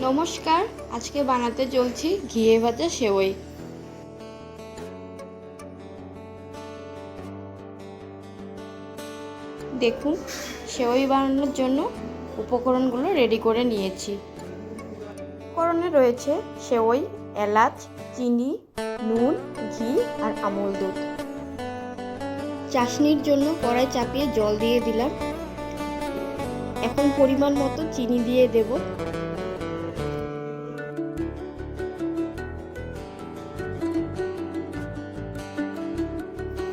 নমস্কার, আজকে বানাতে চলছি ঘিয়ে ভাজা সেওই। দেখুন, সেওই বানানোর জন্য উপকরণগুলো রেডি করে নিয়েছি। উপকরণে রয়েছে সেওই, এলাচ, চিনি, নুন, ঘি আর আমুল দুধ। চাশনির জন্য কড়াই চাপিয়ে জল দিয়ে দিলাম। এখন পরিমাণ মতো চিনি দিয়ে দেব।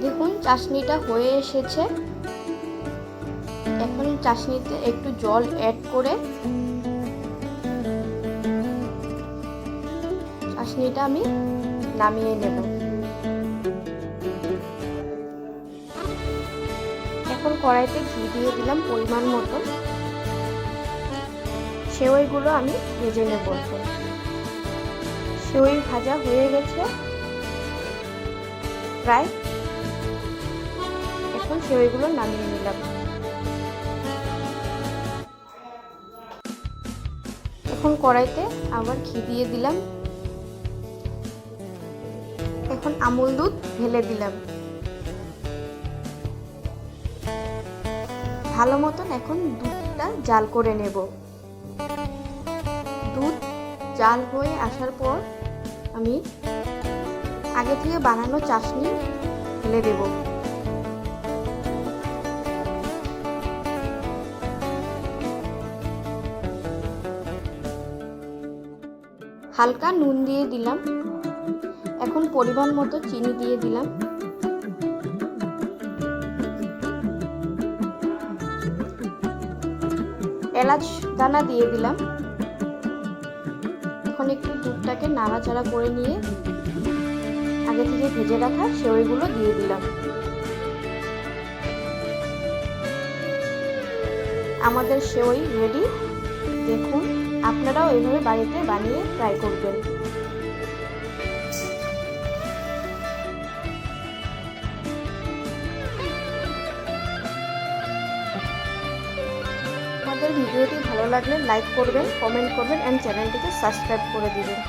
দেখুন, চাশনিটা হয়ে এসেছে। এখন চাশনিতে একটু জল অ্যাড করে চাশনিটা আমি নামিয়ে নেব। এখন কড়াইতে ঘি দিয়ে দিলাম পরিমাণ মতো। সেওইগুলো আমি ভেজে নেব। সেওই ভাজা হয়ে গেছে প্রায়। এখন সেওইগুলো নামিয়ে নিলাম। এখন কড়াইতে আবার ঘি দিয়ে দিলাম। এখন আমুল দুধ ঢেলে দিলাম। ভালো মতন এখন দুধটা জাল করে নেব। দুধ জাল হয়ে আসার পর আমি আগে থেকে বানানো চাশনি ঢেলে দেব। হালকা নুন দিয়ে দিলাম। এখন পরিমাণ মতো চিনি দিয়ে দিলাম। এলাচ দানা দিয়ে দিলাম। এখন একটু দুধটাকে নাড়াচাড়া করে নিয়ে আগে থেকে ভেজে রাখা সেওইগুলো দিয়ে দিলাম। আমাদের সেওই রেডি। দেখুন, আপনারাও এইভাবে বাড়িতে বানিয়ে ট্রাই করবেন। আমাদের ভিডিওটি ভালো লাগলে লাইক করবেন, কমেন্ট করবেন এন্ড চ্যানেলটিকে সাবস্ক্রাইব করে দিবেন।